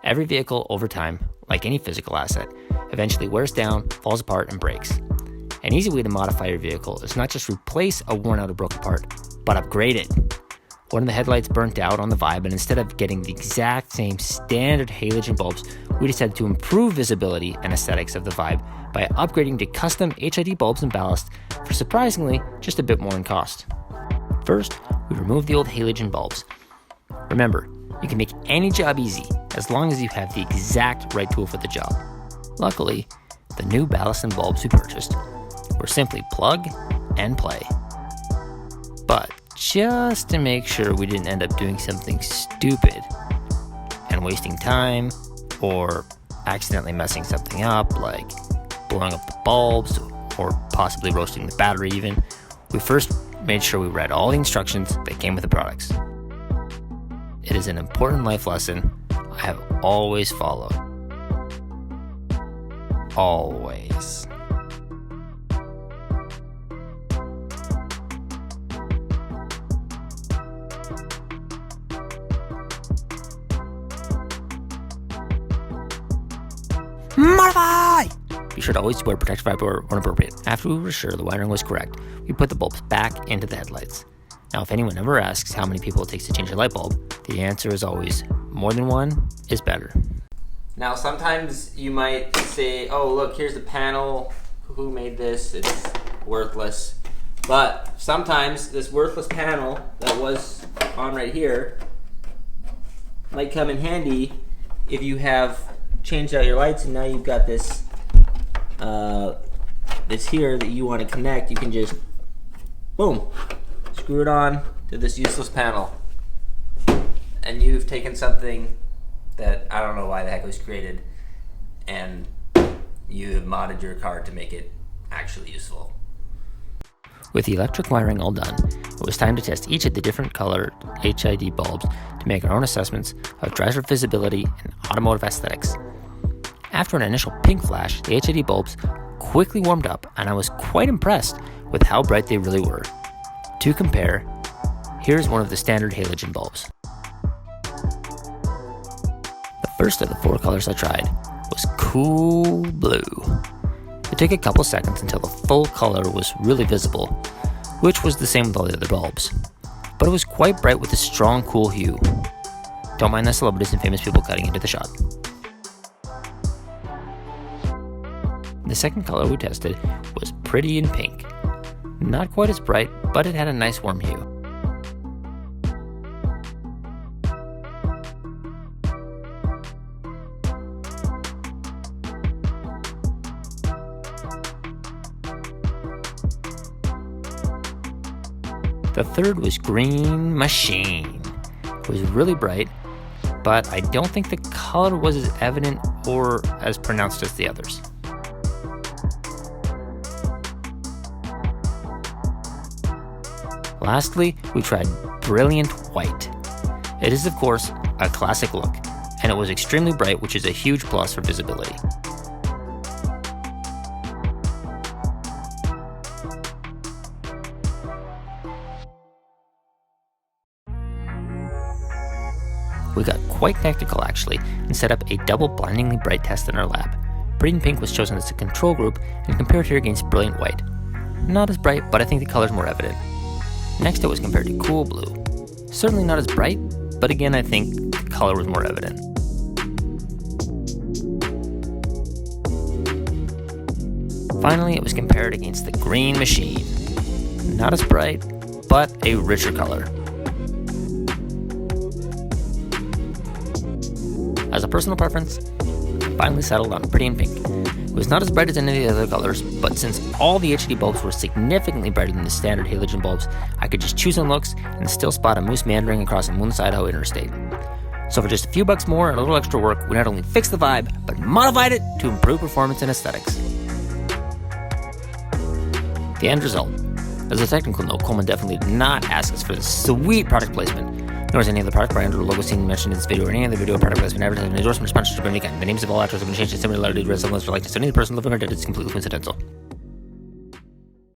Every vehicle over time, like any physical asset, eventually wears down, falls apart, and breaks. An easy way to modify your vehicle is not just replace a worn out or broken part, but upgrade it. One of the headlights burnt out on the Vibe, and instead of getting the exact same standard halogen bulbs, we decided to improve visibility and aesthetics of the Vibe by upgrading to custom HID bulbs and ballast for surprisingly just a bit more in cost. First, we removed the old halogen bulbs. Remember, you can make any job easy as long as you have the exact right tool for the job. Luckily, the new ballast and bulbs we purchased were simply plug and play. But just to make sure we didn't end up doing something stupid and wasting time or accidentally messing something up, like blowing up the bulbs or possibly roasting the battery even, we first made sure we read all the instructions that came with the products. It is an important life lesson I have always followed. Always. Modify! Be sure to always wear protective eyewear when appropriate. After we were sure the wiring was correct, we put the bulbs back into the headlights. Now, if anyone ever asks how many people it takes to change a light bulb, the answer is always more than one is better. Now, sometimes you might say, oh, look, here's the panel. Who made this? It's worthless. But sometimes this worthless panel that was on right here might come in handy if you have changed out your lights and now you've got this this here that you want to connect. You can just, boom, screw it on to this useless panel. And you've taken something that I don't know why the heck it was created, and you have modded your car to make it actually useful. With the electric wiring all done, it was time to test each of the different colored HID bulbs to make our own assessments of driver visibility and automotive aesthetics. After an initial pink flash, the HID bulbs quickly warmed up, and I was quite impressed with how bright they really were. To compare, here's one of the standard halogen bulbs. The first of the 4 colors I tried was cool blue. It took a couple seconds until the full color was really visible, which was the same with all the other bulbs. But it was quite bright with a strong cool hue. Don't mind the celebrities and famous people cutting into the shot. The second color we tested was pretty in pink. Not quite as bright, but it had a nice warm hue. The third was green machine. It was really bright, but I don't think the color was as evident or as pronounced as the others. Lastly, we tried brilliant white. It is, of course, a classic look, and it was extremely bright, which is a huge plus for visibility. We got quite technical actually, and set up a double blindingly bright test in our lab. Brilliant pink was chosen as the control group and compared here against brilliant white. Not as bright, but I think the color's more evident. Next it was compared to cool blue. Certainly not as bright, but again I think the color was more evident. Finally it was compared against the green machine. Not as bright, but a richer color. As a personal preference, I finally settled on pretty in pink. It was not as bright as any of the other colors, but since all the HID bulbs were significantly brighter than the standard halogen bulbs, I could just choose on looks and still spot a moose meandering across a moonless Idaho interstate. So for just a few bucks more and a little extra work, we not only fixed the Vibe, but modified it to improve performance and aesthetics. The end result. As a technical note, Coleman definitely did not ask us for this sweet product placement, nor is any other product brand or logo seen mentioned in this video or any other video or product placement advertisement, endorsement, or sponsorship of any kind. The names of all actors have been changed in similarity to resemblance or likeness to any person living or dead is completely coincidental.